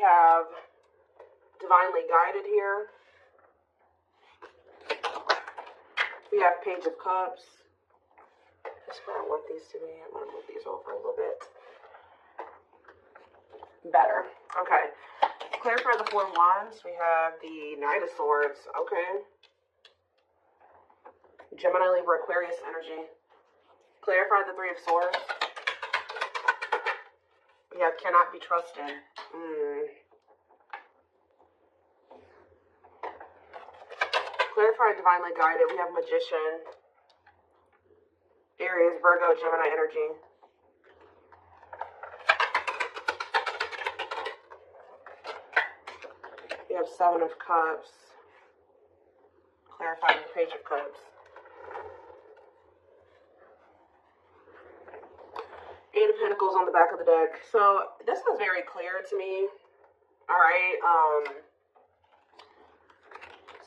have divinely guided here. We have Page of Cups. That's where I want these to be. I'm going to move these over a little bit. Better. Okay. Clarify the Four of Wands. We have the Knight of Swords. Okay. Gemini, Libra, Aquarius energy. Clarify the Three of Swords. We have cannot be trusted. Clarify divinely guided. We have Magician. Aries, Virgo, Gemini energy. We have Seven of Cups. Clarifying the Page of Cups. Eight of Pentacles on the back of the deck. So this is very clear to me. All right.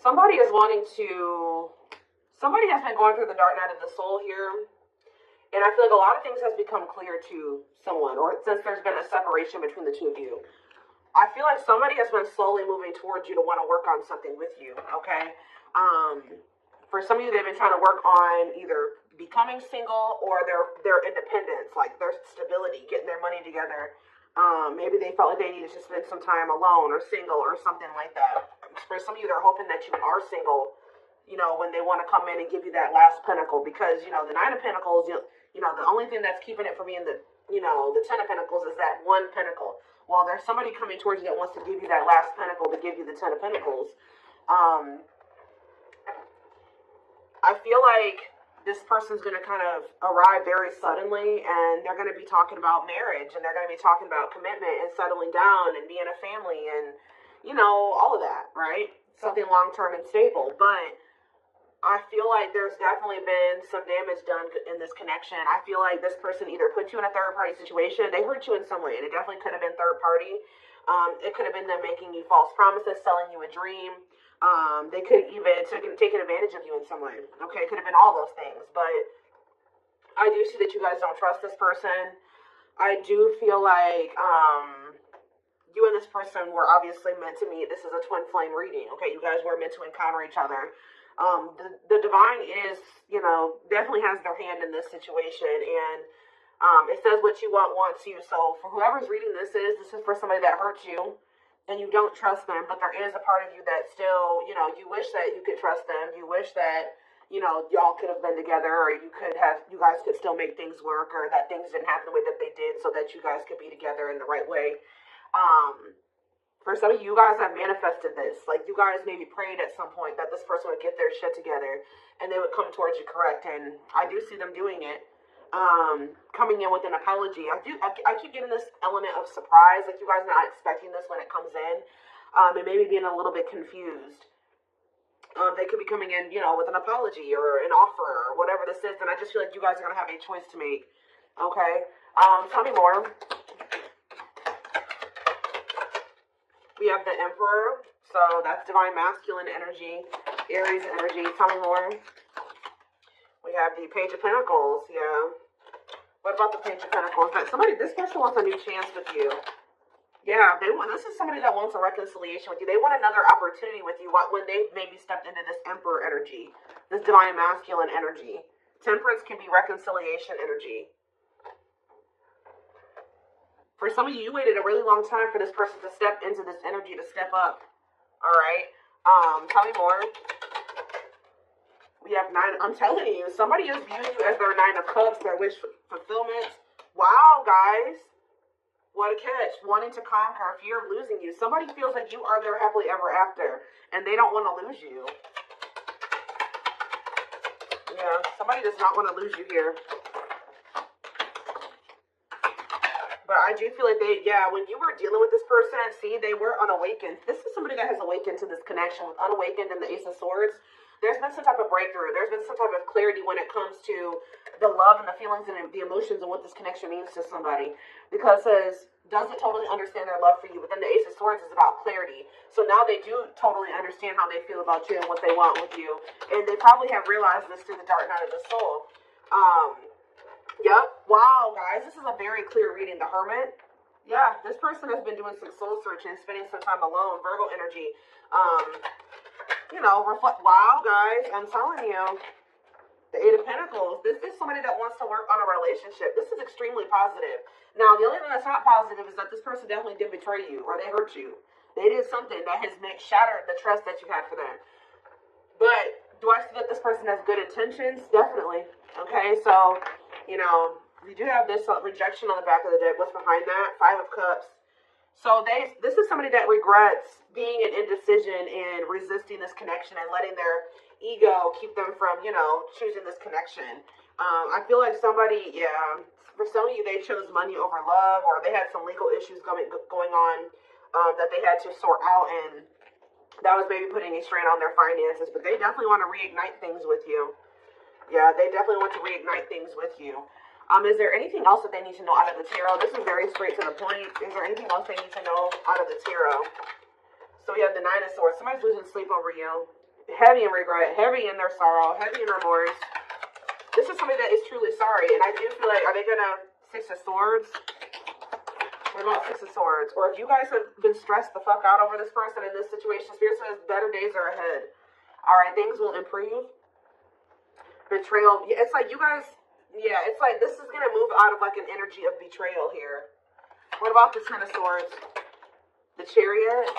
Somebody has been going through the dark night of the soul here. And I feel like a lot of things has become clear to someone, or since there's been a separation between the two of you. I feel like somebody has been slowly moving towards you to want to work on something with you, okay? For some of you, they've been trying to work on either becoming single or their independence, like their stability, getting their money together. Maybe they felt like they needed to spend some time alone or single or something like that. For some of you, they're hoping that you are single, you know, when they want to come in and give you that last pinnacle. Because, you know, the Nine of Pentacles, you know, the only thing that's keeping it from being the Ten of Pentacles is that one pinnacle. Well, there's somebody coming towards you that wants to give you that last pinnacle to give you the Ten of Pentacles. I feel like this person's going to kind of arrive very suddenly, and they're going to be talking about marriage, and they're going to be talking about commitment and settling down and being a family and, you know, all of that, right? Something long-term and stable. But I feel like there's definitely been some damage done in this connection. I feel like this person either put you in a third-party situation. They hurt you in some way, and it definitely could have been third-party. It could have been them making you false promises, selling you a dream. They could even taken advantage of you in some way. Okay, it could have been all those things. But I do see that you guys don't trust this person. I do feel like you and this person were obviously meant to meet. This is a twin flame reading. Okay, you guys were meant to encounter each other. The divine is, you know, definitely has their hand in this situation, and it says what you want wants you. So for whoever's reading this is for somebody that hurt you, and you don't trust them, but there is a part of you that still, you know, you wish that you could trust them. You wish that, you know, y'all could have been together, or you guys could still make things work, or that things didn't happen the way that they did so that you guys could be together in the right way. For some of you guys have manifested this. Like, you guys maybe prayed at some point that this person would get their shit together and they would come towards you correct. And I do see them doing it. Coming in with an apology. I keep getting this element of surprise, like you guys are not expecting this when it comes in, and maybe being a little bit confused. They could be coming in, you know, with an apology or an offer or whatever this is, and I just feel like you guys are going to have a choice to make. Okay? Tell me more. We have the Emperor, so that's divine masculine energy, Aries energy. Tell me more. We have the Page of Pentacles, yeah. What about the Page of Pentacles? This person wants a new chance with you. Yeah, this is somebody that wants a reconciliation with you. They want another opportunity with you when they maybe stepped into this Emperor energy, this divine masculine energy. Temperance can be reconciliation energy. For some of you, you waited a really long time for this person to step into this energy, to step up. All right. Tell me more. We have Nine. I'm telling you, somebody is viewing you as their Nine of Cups, their wish fulfillment. Wow, guys. What a catch. Wanting to conquer, fear of losing you. Somebody feels like you are their happily ever after, and they don't want to lose you. Yeah, somebody does not want to lose you here. But I do feel like when you were dealing with this person, see, they were unawakened. This is somebody that has awakened to this connection with unawakened and the Ace of Swords. There's been some type of breakthrough. There's been some type of clarity when it comes to the love and the feelings and the emotions and what this connection means to somebody. Because it says, doesn't totally understand their love for you. But then the Ace of Swords is about clarity. So now they do totally understand how they feel about you and what they want with you. And they probably have realized this through the dark night of the soul. Yep. Wow, guys. This is a very clear reading. The Hermit. Yeah, this person has been doing some soul searching, spending some time alone. Virgo energy. Um, reflect. Wow, guys, I'm telling you. The Eight of Pentacles. This is somebody that wants to work on a relationship. This is extremely positive. Now, the only thing that's not positive is that this person definitely did betray you or they hurt you. They did something that has shattered the trust that you had for them. But do I see that this person has good intentions? Definitely. Okay, so, we do have this rejection on the back of the deck. What's behind that? Five of Cups. So this is somebody that regrets being an indecision and resisting this connection and letting their ego keep them from, choosing this connection. I feel like somebody, for some of you, they chose money over love, or they had some legal issues going on that they had to sort out, and that was maybe putting a strain on their finances. But they definitely want to reignite things with you. Yeah, they definitely want to reignite things with you. Is there anything else that they need to know out of the tarot? This is very straight to the point. Is there anything else they need to know out of the tarot? So we have the Nine of Swords. Somebody's losing sleep over you. Heavy in regret, heavy in their sorrow, heavy in remorse. This is somebody that is truly sorry. And I do feel like, are they going to Six of Swords? What about Six of Swords? Or if you guys have been stressed the fuck out over this person in this situation, Spirit says better days are ahead. All right, things will improve. Betrayal. It's like you guys... Yeah, it's like this is going to move out of like an energy of betrayal here. What about the Ten of Swords? The Chariot?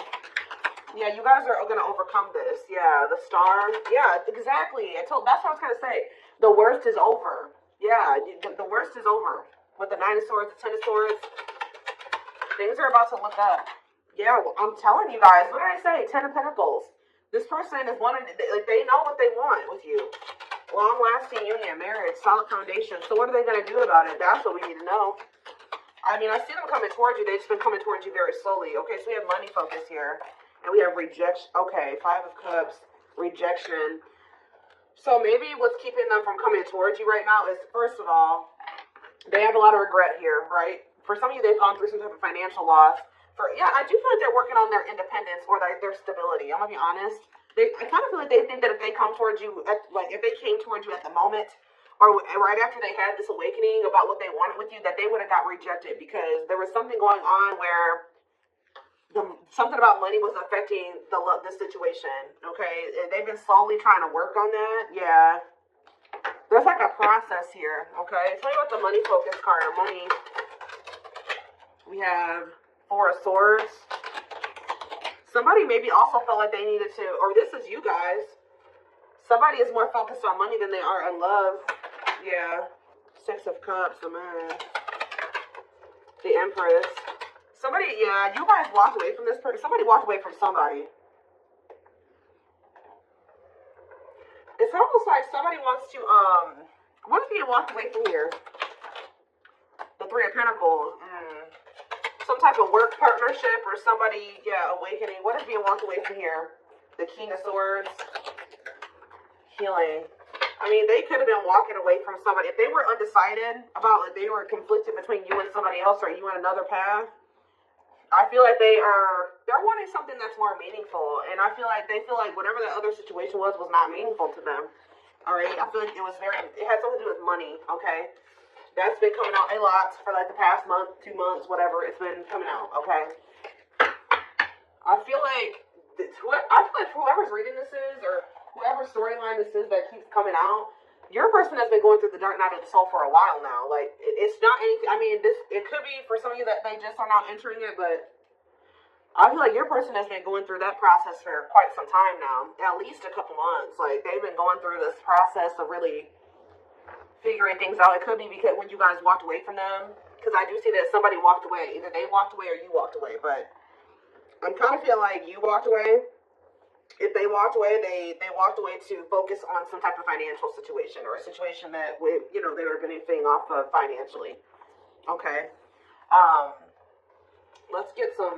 Yeah, you guys are going to overcome this. Yeah, the Star. Yeah, exactly. That's what I was going to say. The worst is over. Yeah, the worst is over. With the Nine of Swords, the Ten of Swords. Things are about to look up. Yeah, well, I'm telling you guys. What did I say? Ten of Pentacles. This person is wanting, like, they know what they want with you. Long-lasting union, marriage, solid foundation. So what are they going to do about it? That's what we need to know. I mean, I see them coming towards you. They've just been coming towards you very slowly. Okay, so we have money focus here. And we have rejection. Okay, Five of Cups, rejection. So maybe what's keeping them from coming towards you right now is, first of all, they have a lot of regret here, right? For some of you, they've gone through some type of financial loss. I do feel like they're working on their independence or their stability. I'm going to be honest. I kind of feel like they think that if they come towards you, if they came towards you at the moment, or right after they had this awakening about what they wanted with you, that they would have got rejected because there was something going on where something about money was affecting the situation. Okay, they've been slowly trying to work on that. Yeah, there's like a process here. Okay, tell me about the money focus card or money. We have Four of Swords. Somebody maybe also felt like they needed to, or this is you guys. Somebody is more focused on money than they are on love. Yeah. Six of Cups, the Moon. The Empress. Somebody, yeah, you guys walked away from this person. Somebody walked away from somebody. It's almost like somebody wants to, what if you walked away from here? The Three of Pentacles. Some type of work partnership or somebody, awakening. What if you walked away from here? The King of Swords. Healing. I mean, they could have been walking away from somebody. If they were undecided about, they were conflicted between you and somebody else or you and another path, I feel like they're wanting something that's more meaningful. And I feel like they feel like whatever the other situation was not meaningful to them. All right? I feel like it had something to do with money, okay? That's been coming out a lot for like the past month, 2 months, whatever. It's been coming out, okay? I feel like whoever's reading this is, or whoever storyline this is that keeps coming out, your person has been going through the dark night of the soul for a while now. Like, it's not anything. I mean, it could be for some of you that they just are now entering it, but I feel like your person has been going through that process for quite some time now, at least a couple months. Like, they've been going through this process of really figuring things out. It could be because when you guys walked away from them, because I do see that somebody walked away. Either they walked away or you walked away, but I'm kind of feeling like you walked away. If they walked away, they walked away to focus on some type of financial situation or a situation that they were benefiting off of financially. Okay. Let's get some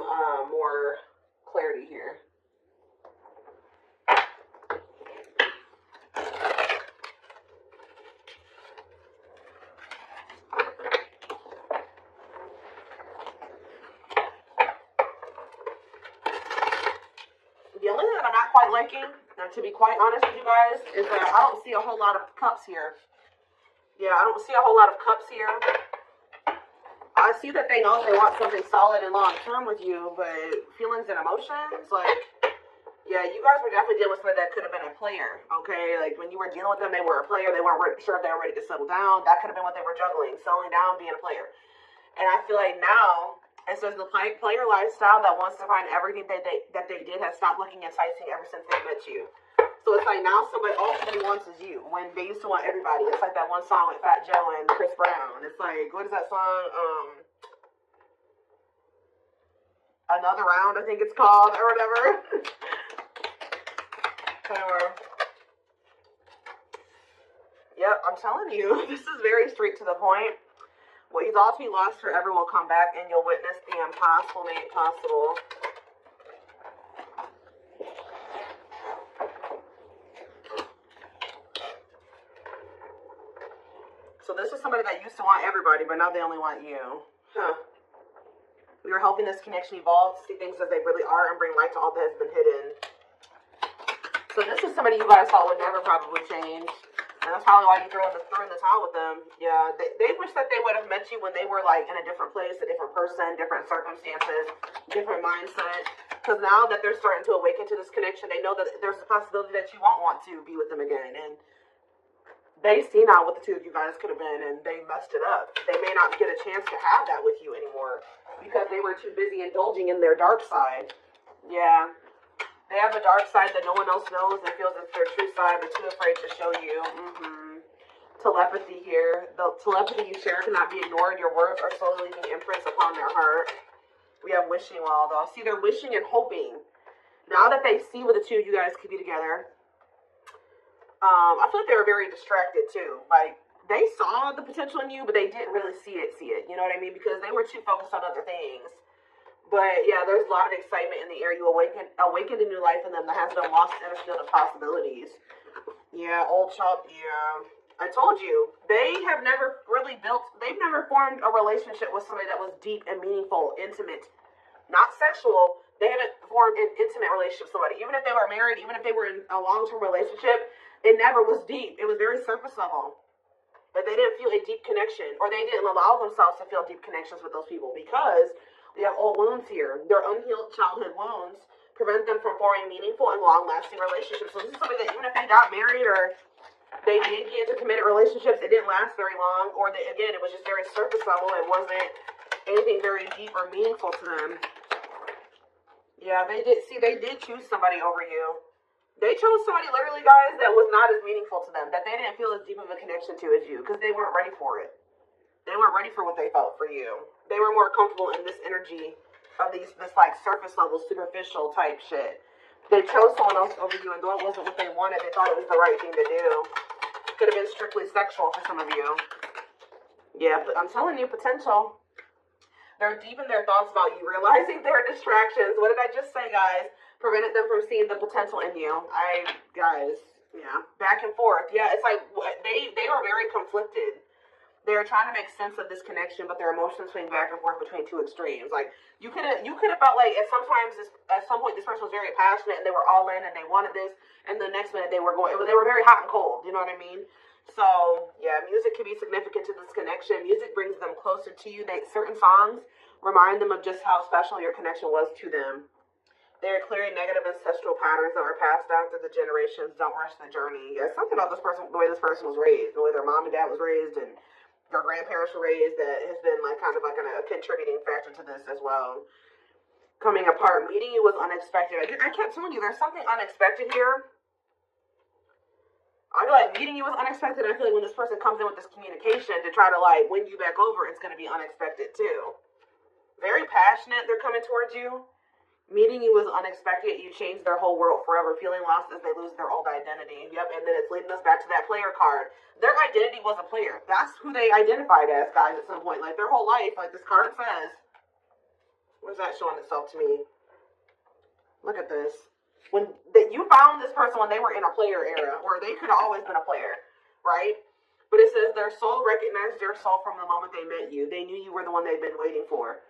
more clarity here. The only thing that I'm not quite liking, and to be quite honest with you guys, is that I don't see a whole lot of cups here. Yeah, I don't see a whole lot of cups here. I see that they know they want something solid and long term with you, but feelings and emotions, like, yeah, you guys were definitely dealing with somebody that could have been a player, okay? Like, when you were dealing with them, they were a player. They weren't sure if they were ready to settle down. That could have been what they were juggling, settling down, being a player. And I feel like now, it says the player lifestyle that wants to find everything that they did has stopped looking enticing ever since they met you. So it's like now somebody, all somebody wants is you, when they used to want everybody. It's like that one song with Fat Joe and Chris Brown. It's like, what is that song? Another Round, I think it's called, or whatever. Yep, I'm telling you, this is very straight to the point. What you thought to be lost forever will come back, and you'll witness the impossible made possible. So this is somebody that used to want everybody, but now they only want you. Huh. We are helping this connection evolve to see things as they really are and bring light to all that has been hidden. So this is somebody you guys thought would never probably change. And that's probably why you threw in the towel with them. Yeah, they wish that they would have met you when they were like in a different place, a different person, different circumstances, different mindset. Because now that they're starting to awaken to this connection, they know that there's a possibility that you won't want to be with them again. And they see now what the two of you guys could have been, and they messed it up. They may not get a chance to have that with you anymore because they were too busy indulging in their dark side. Yeah. They have a dark side that no one else knows and feels it's their true side, but too afraid to show you. Telepathy here. The telepathy you share cannot be ignored. Your words are slowly leaving imprints upon their heart. We have wishing wall, though. See, they're wishing and hoping. Now that they see what the two of you guys could be together, I feel like they were very distracted, too. Like, they saw the potential in you, but they didn't really see it. You know what I mean? Because they were too focused on other things. But yeah, there's a lot of excitement in the air. You awakened a new life in them that has been lost in a field of possibilities. Yeah, old child. Yeah, I told you they've never formed a relationship with somebody that was deep and meaningful, intimate, not sexual. They haven't formed an intimate relationship with somebody. Even if they were married, even if they were in a long-term relationship, it never was deep. It was very surface level. But they didn't feel a deep connection, or they didn't allow themselves to feel deep connections with those people because they have old wounds here. Their unhealed childhood wounds prevent them from forming meaningful and long-lasting relationships. So this is somebody that even if they got married or they did get into committed relationships, it didn't last very long, or again, it was just very surface level. It wasn't anything very deep or meaningful to them. Yeah, they did choose somebody over you. They chose somebody, literally, guys, that was not as meaningful to them, that they didn't feel as deep of a connection to as you, because they weren't ready for it. They weren't ready for what they felt for you. They were more comfortable in this energy of this like surface level, superficial type shit. They chose someone else over you, and though it wasn't what they wanted, they thought it was the right thing to do. Could have been strictly sexual for some of you. Yeah, but I'm telling you, potential. They're deep in their thoughts about you, realizing their distractions. What did I just say, guys? Prevented them from seeing the potential in you. Yeah, back and forth. Yeah, it's like they were very conflicted. They were trying to make sense of this connection, but their emotions swing back and forth between two extremes. Like you could have felt like at some point this person was very passionate and they were all in and they wanted this, and the next minute they were very hot and cold. You know what I mean? So yeah, music can be significant to this connection. Music brings them closer to you. Certain songs remind them of just how special your connection was to them. They are clearing negative ancestral patterns that were passed down through the generations. Don't rush the journey. Yeah, something about this person, the way this person was raised, the way their mom and dad was raised, and their grandparents were raised, that has been like kind of like a contributing factor to this as well. Coming apart, meeting you was unexpected. I kept telling you, there's something unexpected here. I feel like meeting you was unexpected. I feel like when this person comes in with this communication to try to like win you back over, it's going to be unexpected too. Very passionate, they're coming towards you. Meeting you was unexpected. You changed their whole world forever. Feeling lost as they lose their old identity. Yep, and then it's leading us back to that player card. Their identity was a player. That's who they identified as, guys, at some point. Like, their whole life, like this card says. Where's that showing itself to me? Look at this. You found this person when they were in a player era, where they could have always been a player, right? But it says their soul recognized their soul from the moment they met you. They knew you were the one they'd been waiting for.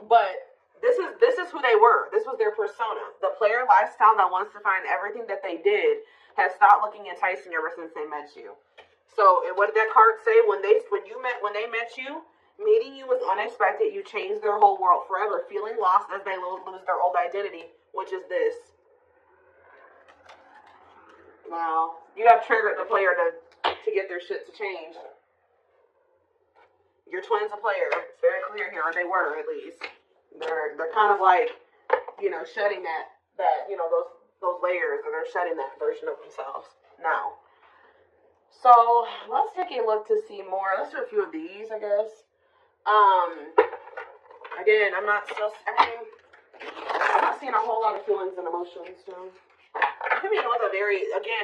But this is who they were. This was their persona. The player lifestyle that wants to find everything that they did has stopped looking enticing ever since they met you. So, and what did that card say? When they met you, Meeting you was unexpected. You changed their whole world forever. Feeling lost as they lose their old identity, which is this. Wow. You have triggered the player to get their shit to change. Your twin's a player. It's very clear here, or they were at least. They're kind of like, shedding that those layers, and they're shedding that version of themselves now. So let's take a look to see more. Let's do a few of these, I guess. Again, I'm not seeing a whole lot of feelings and emotions. So could be with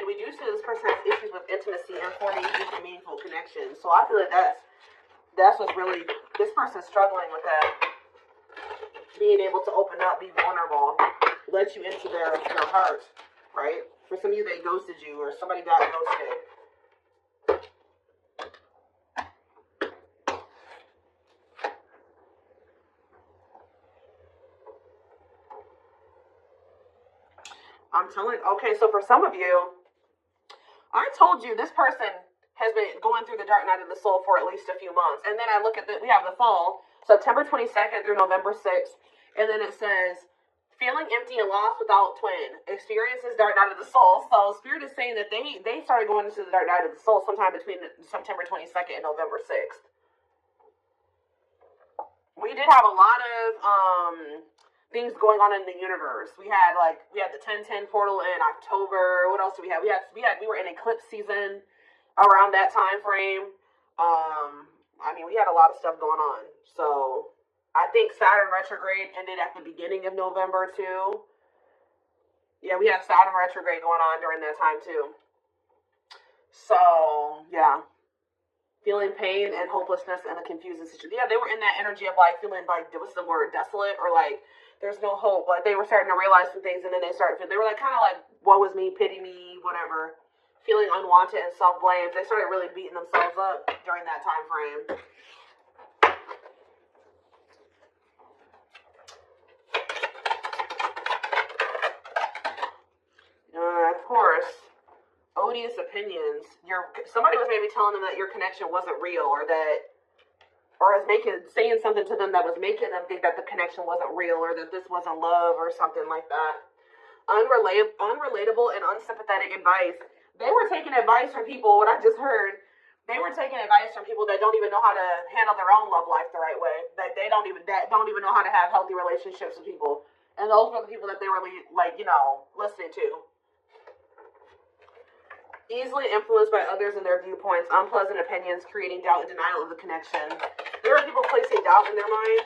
we do see this person has issues with intimacy and forming deep and meaningful connections. So I feel like that's what's really, this person's struggling with that. Being able to open up, be vulnerable, let you into their heart, right? For some of you, they ghosted you, or somebody got ghosted. Okay, so for some of you, I told you this person has been going through the dark night of the soul for at least a few months. And then I look at we have the fall, September 22nd through November 6th. And then it says, feeling empty and lost without twin, experiences dark night of the soul. So Spirit is saying that they started going into the dark night of the soul sometime between September 22nd and November 6th. We did have a lot of things going on in the universe. We had the 1010 portal in October. What else do we have? We were in eclipse season around that time frame. We had a lot of stuff going on. So I think Saturn retrograde ended at the beginning of November too. Yeah, we had Saturn retrograde going on during that time too. So yeah, feeling pain and hopelessness and a confusing situation. Yeah, they were in that energy of feeling what's the word, desolate, or there's no hope. They were starting to realize some things, and then they were kind of woe is me, pity me, whatever. Feeling unwanted and self-blame. They started really beating themselves up during that time frame. Of course, odious opinions. Somebody was maybe telling them that your connection wasn't real, or saying something to them that was making them think that the connection wasn't real, or that this wasn't love, or something like that. Unrelatable and unsympathetic advice. They were taking advice from people. What I just heard, they were taking advice from people that don't even know how to handle their own love life the right way. That don't even know how to have healthy relationships with people. And those were the people that they were listening to. Easily influenced by others and their viewpoints, unpleasant opinions, creating doubt and denial of the connection. There are people placing doubt in their mind.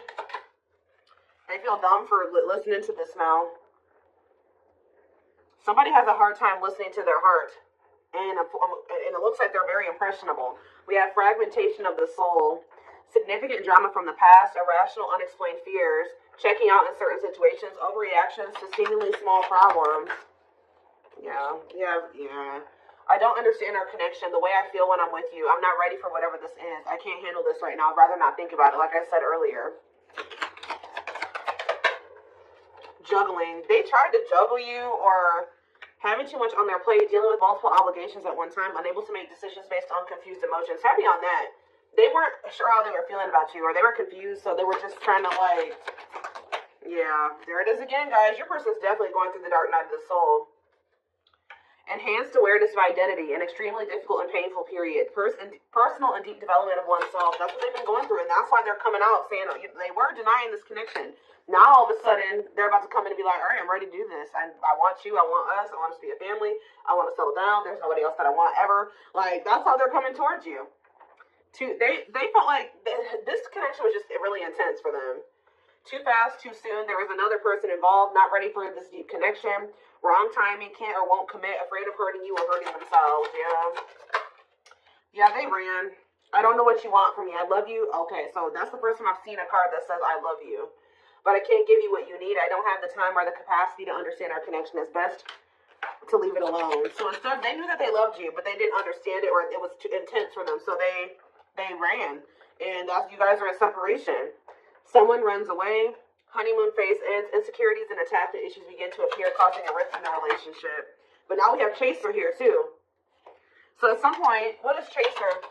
They feel dumb for listening to this now. Somebody has a hard time listening to their heart. And it looks like they're very impressionable. We have fragmentation of the soul, significant drama from the past, irrational, unexplained fears, checking out in certain situations, overreactions to seemingly small problems. Yeah. I don't understand our connection, the way I feel when I'm with you. I'm not ready for whatever this is. I can't handle this right now. I'd rather not think about it, like I said earlier. Juggling. They tried to juggle you, or having too much on their plate, dealing with multiple obligations at one time, unable to make decisions based on confused emotions. Heavy on that. They weren't sure how they were feeling about you, or they were confused, so they were just trying to yeah, there it is again, guys. Your person's definitely going through the dark night of the soul. Enhanced awareness of identity, an extremely difficult and painful period. Personal and deep development of oneself. That's what they've been going through, and that's why they're coming out saying they were denying this connection. Now, all of a sudden, they're about to come in and be like, all right, I'm ready to do this. I want you. I want us. I want us to be a family. I want to settle down. There's nobody else that I want ever. That's how they're coming towards you. They felt like this connection was just really intense for them. Too fast, too soon. There was another person involved, not ready for this deep connection. Wrong timing, can't or won't commit, afraid of hurting you or hurting themselves. Yeah, they ran. I don't know what you want from me. I love you. Okay, so that's the first time I've seen a card that says I love you. But I can't give you what you need. I don't have the time or the capacity to understand our connection. It's best to leave it alone. So instead, they knew that they loved you, but they didn't understand it, or it was too intense for them. So they ran. And you guys are in separation. Someone runs away. Honeymoon phase ends. Insecurities and attachment issues begin to appear, causing a rift in the relationship. But now we have Chaser here, too. So at some point, what is Chaser?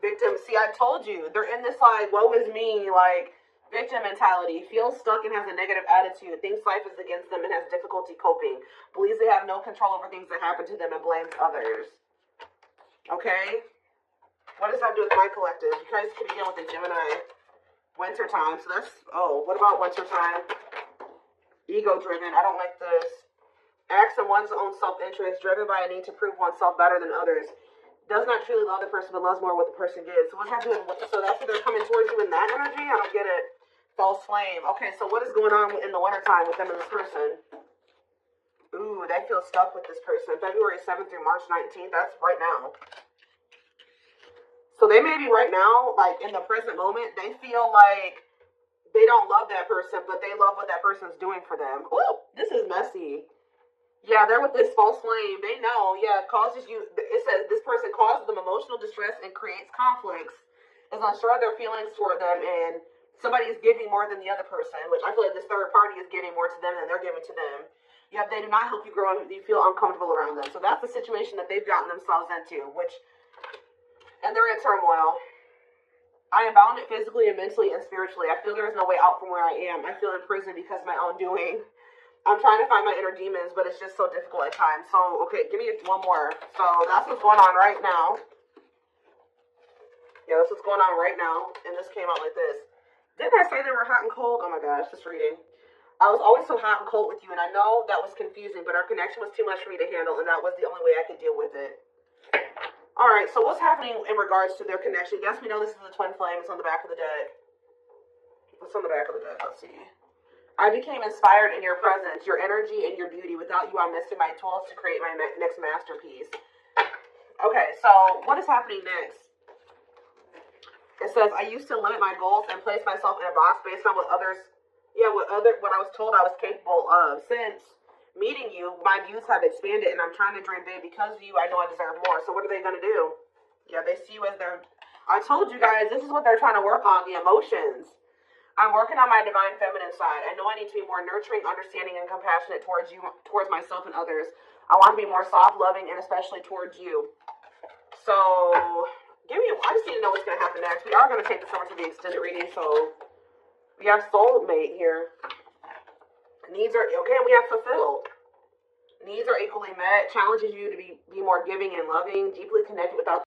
Big victim. See, I told you, they're in this like, woe is me, like victim mentality, feels stuck and has a negative attitude, thinks life is against them and has difficulty coping, believes they have no control over things that happen to them and blames others. Okay? What does that do with my collective? You guys could begin with the Gemini winter time. So that's, oh, what about winter time? Ego driven. I don't like this. Acts in one's own self-interest, driven by a need to prove oneself better than others. Does not truly love the person, but loves more what the person gives. So what's happening? So that's what they're coming towards you in that energy? I don't get it. False flame. Okay, so what is going on in the wintertime with them and this person? Ooh, they feel stuck with this person. February 7th through March 19th. That's right now. So they may be right now, like in the present moment, they feel like they don't love that person, but they love what that person's doing for them. Ooh, this is messy. Yeah, they're with this false flame. They know, yeah, it causes you, it says this person causes them emotional distress and creates conflicts, is unsure of their feelings toward them, and somebody is giving more than the other person, which I feel like this third party is giving more to them than they're giving to them. Yet they do not help you grow and you feel uncomfortable around them. So that's the situation that they've gotten themselves into, and they're in turmoil. I am bounded physically and mentally and spiritually. I feel there is no way out from where I am. I feel imprisoned because of my own doing. I'm trying to find my inner demons, but it's just so difficult at times. So, okay, give me one more. So, that's what's going on right now. Yeah, that's what's going on right now. And this came out like this. Didn't I say they were hot and cold? Oh my gosh, just reading. I was always so hot and cold with you, and I know that was confusing, but our connection was too much for me to handle, and that was the only way I could deal with it. All right, so what's happening in regards to their connection? Yes, we know this is the twin flame. It's on the back of the deck. What's on the back of the deck? Let's see. I became inspired in your presence, your energy, and your beauty. Without you, I'm missing my tools to create my next masterpiece. Okay, so what is happening next? It says, I used to limit my goals and place myself in a box based on what others, what I was told I was capable of. Since meeting you, my views have expanded, and I'm trying to dream big. Because of you, I know I deserve more. So what are they going to do? Yeah, they see you as their... I told you guys, this is what they're trying to work on, the emotions. I'm working on my divine feminine side. I know I need to be more nurturing, understanding, and compassionate towards you, towards myself and others. I want to be more soft, loving, and especially towards you. So, I just need to know what's going to happen next. We are going to take this over to the extended reading. So, we have soulmate here. Needs are, okay, we have fulfilled. Needs are equally met. Challenges you to be more giving and loving, deeply connected without